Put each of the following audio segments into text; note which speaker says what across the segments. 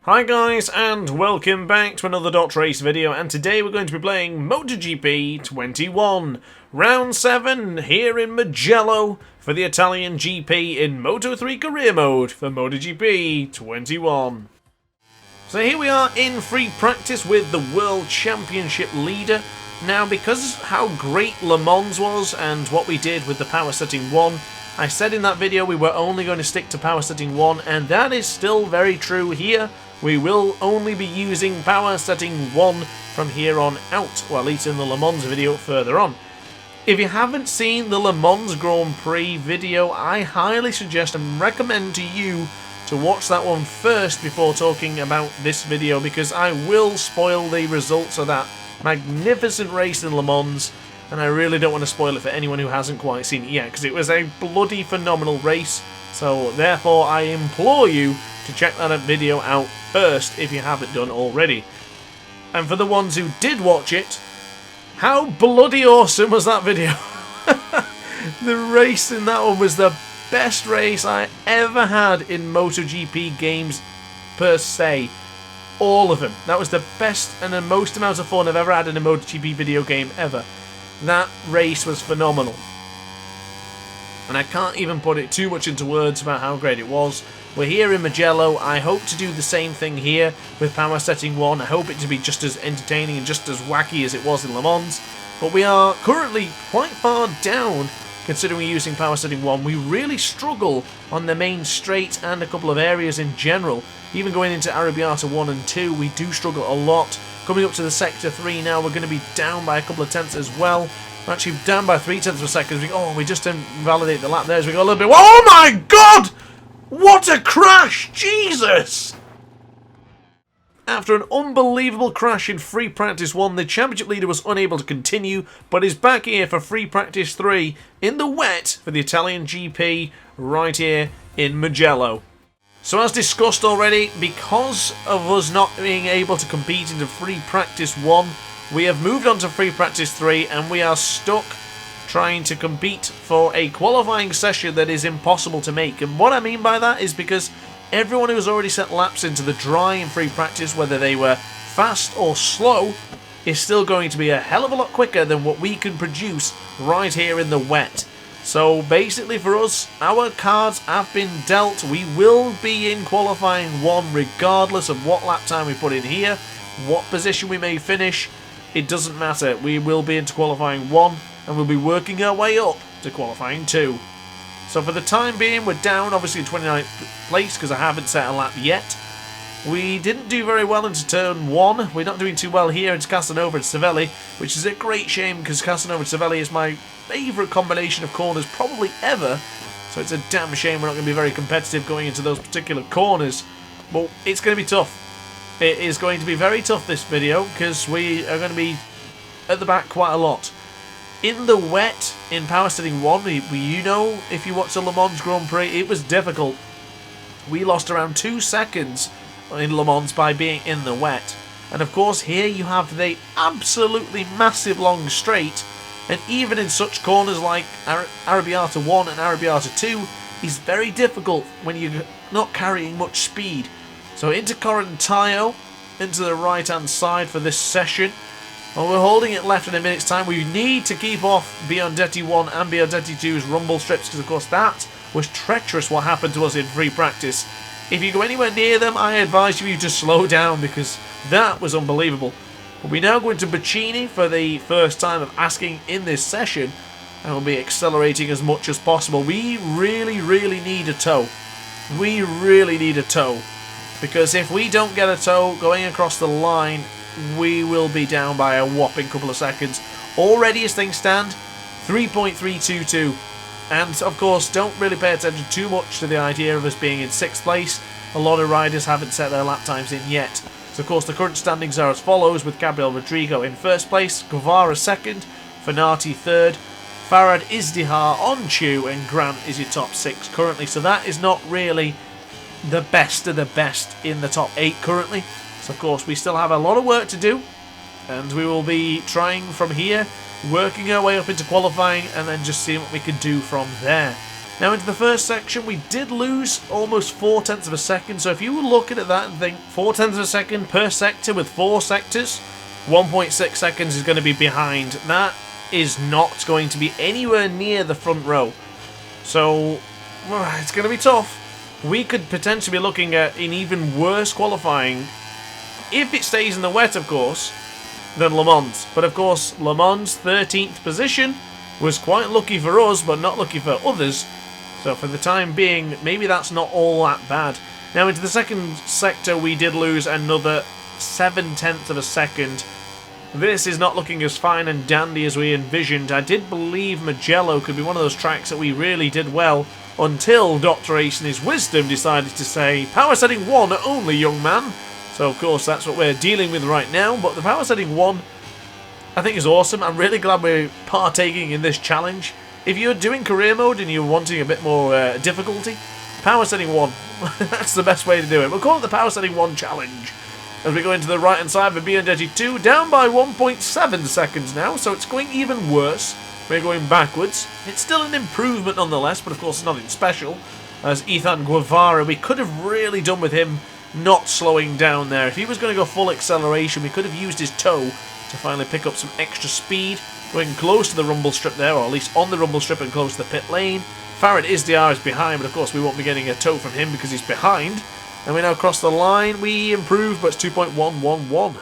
Speaker 1: Hi guys, and welcome back to another DrAce video, and today we're going to be playing MotoGP 21, Round 7 here in Mugello for the Italian GP in Moto3 career mode for MotoGP 21. So here we are in free practice with the World Championship leader. Now, because how great Le Mans was and what we did with the power setting 1, I said in that video we were only going to stick to power setting 1, and that is still very true here. We will only be using power setting 1 from here on out, or at least in the Le Mans video further on. If you haven't seen the Le Mans Grand Prix video, I highly suggest and recommend to you to watch that one first before talking about this video, because I will spoil the results of that magnificent race in Le Mans, and I really don't want to spoil it for anyone who hasn't quite seen it yet, because it was a bloody phenomenal race. So therefore I implore you to check that video out first if you haven't done already. And for the ones who did watch it, how bloody awesome was that video? The race in that one was the best race I ever had in MotoGP games per se. All of them. That was the best and the most amount of fun I've ever had in a MotoGP video game ever. That race was phenomenal. And I can't even put it too much into words about how great it was. We're here in Mugello. I hope to do the same thing here with power setting 1. I hope it to be just as entertaining and just as wacky as it was in Le Mans. But we are currently quite far down considering we're using power setting 1. We really struggle on the main straight and a couple of areas in general. Even going into Arrabbiata 1 and 2, we do struggle a lot. Coming up to the sector 3 now, we're going to be down by a couple of tenths as well. We're actually down by 3 tenths of a second. We just didn't validate the lap there as we go a little bit. Oh my god! What a crash! Jesus! After an unbelievable crash in free practice 1, the championship leader was unable to continue, but is back here for free practice 3 in the wet for the Italian GP right here in Mugello. So as discussed already, because of us not being able to compete into free practice 1, we have moved on to free practice 3, and we are stuck trying to compete for a qualifying session that is impossible to make. And what I mean by that is because everyone who has already set laps into the dry in free practice, whether they were fast or slow, is still going to be a hell of a lot quicker than what we can produce right here in the wet. So basically for us, our cards have been dealt. We will be in qualifying 1 regardless of what lap time we put in here, what position we may finish. It doesn't matter. We will be into qualifying 1 and we'll be working our way up to qualifying 2. So for the time being, we're down obviously in 29th place because I haven't set a lap yet. We didn't do very well into turn 1. We're not doing too well here into Casanova and Savelli, which is a great shame because Casanova and Savelli is my favourite combination of corners probably ever. So it's a damn shame we're not going to be very competitive going into those particular corners. But it's going to be tough. It is going to be very tough this video because we are going to be at the back quite a lot. In the wet, in power setting 1, you know, if you watch the Le Mans Grand Prix, it was difficult. We lost around 2 seconds in Le Mans by being in the wet. And of course here you have the absolutely massive long straight, and even in such corners like Arrabbiata 1 and Arrabbiata 2, is very difficult when you're not carrying much speed. So into Correntaio, into the right hand side for this session. Well, we're holding it left in a minute's time. We need to keep off Biondetti 1 and Biondetti 2's rumble strips, because of course that was treacherous what happened to us in free practice. If you go anywhere near them, I advise you to slow down because that was unbelievable. But we now go into Bacchini for the first time of asking in this session, and we'll be accelerating as much as possible. We really need a tow. We really need a tow. Because if we don't get a tow going across the line, we will be down by a whopping couple of seconds. Already as things stand, 3.322. And of course, don't really pay attention too much to the idea of us being in 6th place. A lot of riders haven't set their lap times in yet. So of course the current standings are as follows, with Gabriel Rodrigo in 1st place, Guevara 2nd, Fenati 3rd, Farad Izdihar on 2, and Grant is your top 6 currently. So that is not really the best of the best in the top 8 currently. So of course we still have a lot of work to do, and we will be trying from here, working our way up into qualifying, and then just seeing what we can do from there. Now into the first section, we did lose almost 0.4 of a second, so if you were looking at that and think 0.4 of a second per sector with 4 sectors, 1.6 seconds is going to be behind. That is not going to be anywhere near the front row. So, well, it's going to be tough. We could potentially be looking at an even worse qualifying, if it stays in the wet, of course, than Le Mans. But of course, Le Mans' 13th position was quite lucky for us, but not lucky for others. So for the time being, maybe that's not all that bad. Now into the second sector, we did lose another 0.7 of a second. This is not looking as fine and dandy as we envisioned. I did believe Mugello could be one of those tracks that we really did well, until DrAce in his wisdom decided to say, power setting 1 only, young man. So of course that's what we're dealing with right now, but the power setting 1 I think is awesome. I'm really glad we're partaking in this challenge. If you're doing career mode and you're wanting a bit more difficulty, power setting 1, that's the best way to do it. We'll call it the power setting 1 challenge. As we go into the right hand side for BN32, down by 1.7 seconds now, so it's going even worse. We're going backwards. It's still an improvement nonetheless, but of course nothing special. As Ethan Guevara, we could have really done with him not slowing down there. If he was going to go full acceleration, we could have used his toe to finally pick up some extra speed. Going close to the rumble strip there, or at least on the rumble strip and close to the pit lane. Farad is behind, but of course we won't be getting a toe from him because he's behind. And we now cross the line. We improve, but it's 2.111.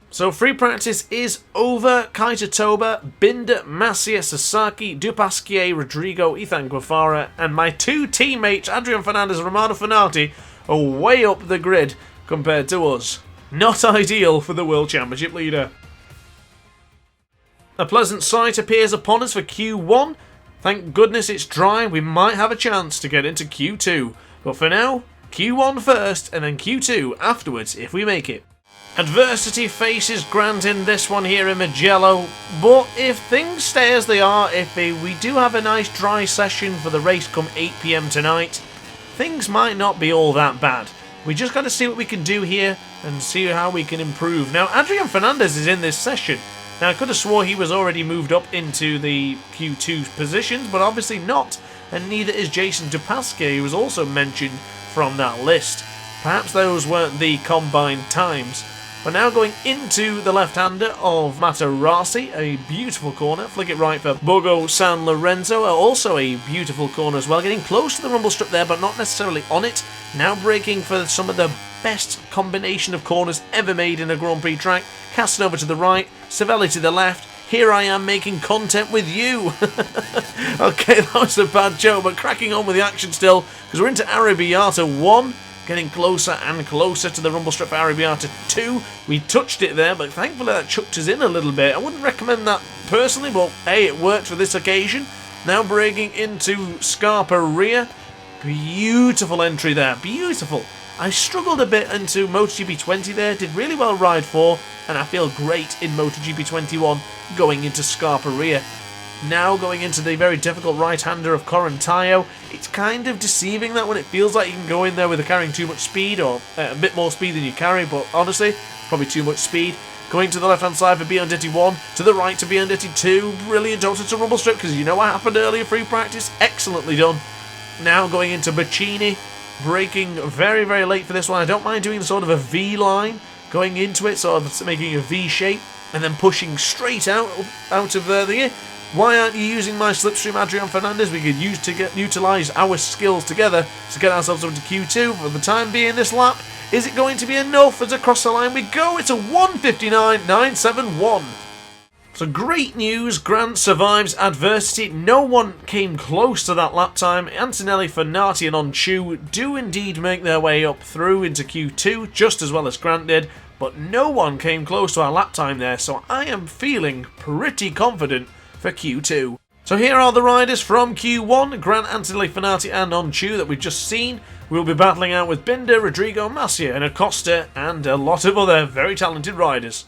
Speaker 1: So free practice is over. Kaita Toba, Binder, Masia, Sasaki, Dupasquier, Rodrigo, Ethan Guevara, and my 2 teammates, Adrian Fernandez and Romano Fenati, are way up the grid compared to us. Not ideal for the World Championship leader. A pleasant sight appears upon us for Q1. Thank goodness it's dry. We might have a chance to get into Q2. But for now, Q1 first and then Q2 afterwards if we make it. Adversity faces Grant in this one here in Mugello, but if things stay as they are, we do have a nice dry session for the race come 8 PM tonight, things might not be all that bad. We just got to see what we can do here and see how we can improve. Now, Adrian Fernandez is in this session. Now, I could have swore he was already moved up into the Q2 positions, but obviously not, and neither is Jason Dupasquier, who was also mentioned from that list. Perhaps those weren't the combined times. We're now going into the left-hander of Matarasi, a beautiful corner. Flick it right for Bogo San Lorenzo, also a beautiful corner as well. Getting close to the rumble strip there, but not necessarily on it. Now braking for some of the best combination of corners ever made in a Grand Prix track. Casting over to the right, Savelli to the left. Here I am making content with you. Okay, that was a bad joke, but cracking on with the action still, because we're into Arrabbiata 1. Getting closer and closer to the rumble strip for Arrabbiata 2. We touched it there, but thankfully that chucked us in a little bit. I wouldn't recommend that personally, but hey, it worked for this occasion. Now braking into Scarpa rear. Beautiful entry there, beautiful. I struggled a bit into MotoGP 20 there, did really well ride 4, and I feel great in MotoGP 21 going into Scarpa rear. Now going into the very difficult right-hander of Corantayo. It's kind of deceiving that when it feels like you can go in there with carrying too much speed, or a bit more speed than you carry, but honestly, probably too much speed. Going to the left-hand side for BN1, to the right to BN2. Brilliant onto the rumble strip, because you know what happened earlier, free practice. Excellently done. Now going into Bacchini, braking very, very late for this one. I don't mind doing sort of a V line, going into it, sort of making a V shape, and then pushing straight out of there. Why aren't you using my slipstream, Adrian Fernandez? We could utilise our skills together to get ourselves up to Q2. For the time being, this lap, is it going to be enough? As across the line we go, it's a 1:59.971. So great news, Grant survives adversity. No one came close to that lap time. Antonelli, Fenati and Onchu do indeed make their way up through into Q2, just as well as Grant did, but no one came close to our lap time there, so I am feeling pretty confident for Q2. So here are the riders from Q1, Grant, Antonelli, Fenati and Onchu that we've just seen. We'll be battling out with Binder, Rodrigo, Masia and Acosta and a lot of other very talented riders.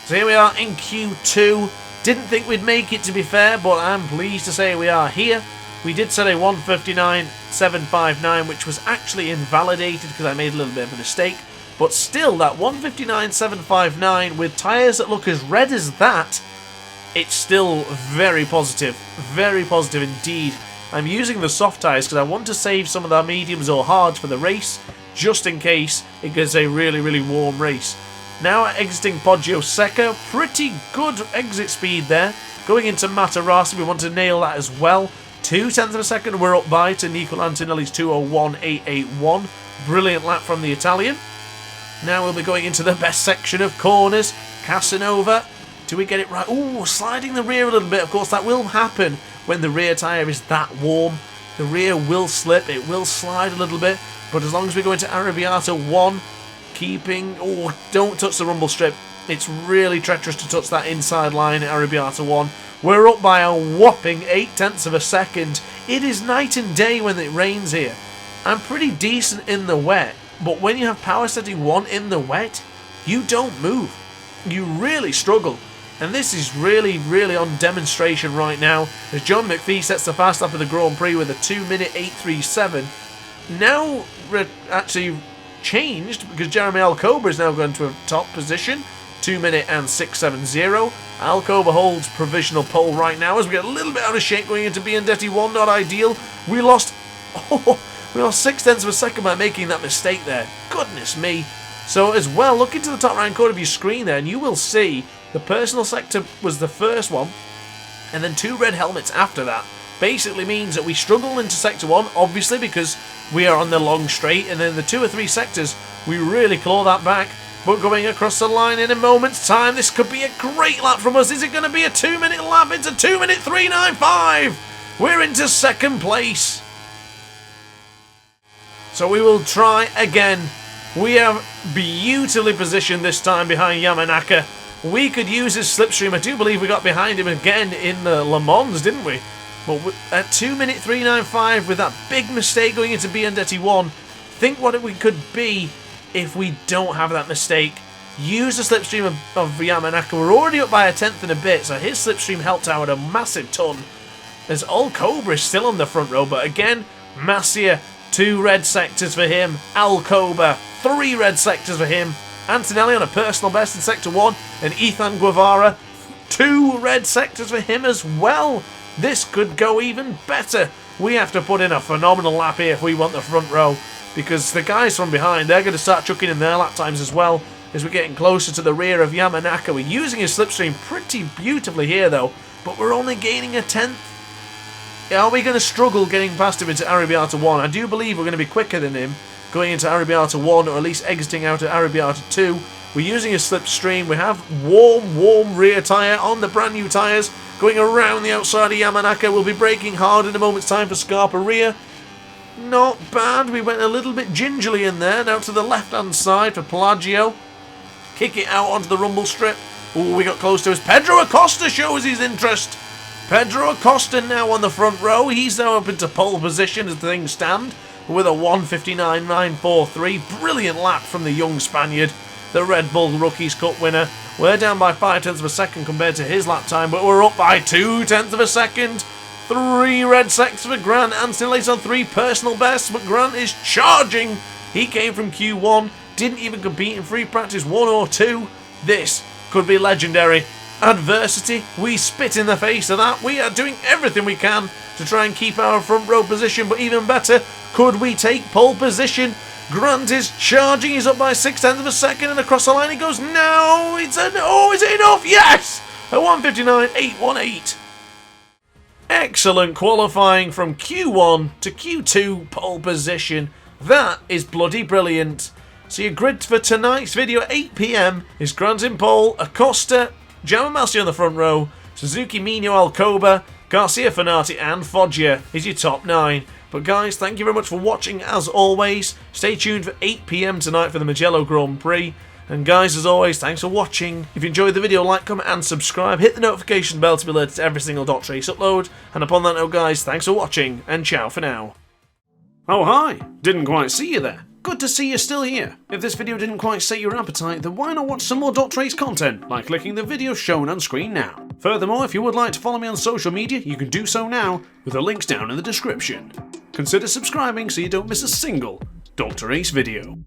Speaker 1: So here we are in Q2. Didn't think we'd make it, to be fair, but I'm pleased to say we are here. We did set a 1:59.759, which was actually invalidated because I made a little bit of a mistake. But still, that 1:59.759 with tyres that look as red as that, it's still very positive indeed. I'm using the soft tyres because I want to save some of the mediums or hards for the race, just in case it gets a really, really warm race. Now exiting Poggio Secca, pretty good exit speed there. Going into Matarassi, we want to nail that as well. 0.2 of a second we're up by to Nico Antonelli's 2:01.881. Brilliant lap from the Italian. Now we'll be going into the best section of corners. Casanova, do we get it right? Ooh, sliding the rear a little bit. Of course, that will happen when the rear tyre is that warm. The rear will slip, it will slide a little bit. But as long as we go into Arrabbiata 1, keeping... Oh, don't touch the rumble strip. It's really treacherous to touch that inside line at Arrabbiata 1. We're up by a whopping 0.8 of a second. It is night and day when it rains here. I'm pretty decent in the wet, but when you have power setting 1 in the wet, you don't move. You really struggle. And this is really, really on demonstration right now, as John McPhee sets the fast lap of the Grand Prix with a 2-minute 8.37. Now actually changed, because Jeremy Alcoba is now going to a top position. 2-minute and 6.70. Alcoba holds provisional pole right now as we get a little bit out of shape going into Biandetti 1. Not ideal. We lost 0.6 of a second by making that mistake there. Goodness me. So as well, look into the top right corner of your screen there and you will see the personal sector was the first one and then 2 red helmets after that. Basically means that we struggle into sector 1, obviously, because we are on the long straight, and then the 2 or 3 sectors we really claw that back. But going across the line in a moment's time, this could be a great lap from us. Is it going to be a 2-minute lap? It's a 2-minute 3.95. We're into second place. So we will try again. We are beautifully positioned this time behind Yamanaka. We could use his slipstream. I do believe we got behind him again in the Le Mans, didn't we? But at 2-minute 3.95 with that big mistake going into Biandetti 1, think what we could be if we don't have that mistake. Use the slipstream of Yamanaka. We're already up by 1/10 and a bit, so his slipstream helped out a massive ton. As Alcoba is still on the front row, but again, Masia, 2 red sectors for him. Alcoba, 3 red sectors for him. Antonelli on a personal best in sector 1, and Ethan Guevara, 2 red sectors for him as well. This could go even better. We have to put in a phenomenal lap here if we want the front row, because the guys from behind, they're going to start chucking in their lap times as well as we're getting closer to the rear of Yamanaka. We're using his slipstream pretty beautifully here though, but we're only gaining 1/10. Are we going to struggle getting past him into Arrabbiata 1? I do believe we're going to be quicker than him going into Arrabbiata 1, or at least exiting out at Arrabbiata 2. We're using his slipstream. We have warm rear tyre on the brand new tyres. Going around the outside of Yamanaka. We'll be braking hard in a moment's time for Scarpa rear. Not bad. We went a little bit gingerly in there. Now to the left-hand side for Pelagio. Kick it out onto the rumble strip. Ooh, we got close to us. Pedro Acosta shows his interest. Pedro Acosta now on the front row. He's now up into pole position as things stand with a 1:59.943. Brilliant lap from the young Spaniard, the Red Bull Rookies Cup winner. We're down by 0.5 of a second compared to his lap time, but we're up by 0.2 of a second. 3 red sectors for Grant. Antonelli's on 3 personal bests, but Grant is charging. He came from Q1, didn't even compete in free practice 1 or 2. This could be legendary. Adversity, we spit in the face of that. We are doing everything we can to try and keep our front row position, but even better, could we take pole position? Grant is charging, he's up by 0.6 of a second, and across the line he goes. No, is it enough? Yes! A 1:59.818. Excellent qualifying from Q1 to Q2 pole position. That is bloody brilliant. So your grid for tonight's video at 8 PM is Grant in pole, Acosta, Giammatteo on the front row, Suzuki, Mino, Alcoba, Garcia, Fanati and Foggia is your top 9. But guys, thank you very much for watching as always. Stay tuned for 8 PM tonight for the Mugello Grand Prix. And guys, as always, thanks for watching. If you enjoyed the video, like, comment and subscribe. Hit the notification bell to be alerted to every single DrAce upload. And upon that note guys, thanks for watching and ciao for now. Oh hi, didn't quite see you there. Good to see you're still here. If this video didn't quite set your appetite, then why not watch some more DrAce content by clicking the video shown on screen now. Furthermore, if you would like to follow me on social media, you can do so now with the links down in the description. Consider subscribing so you don't miss a single DrAce video.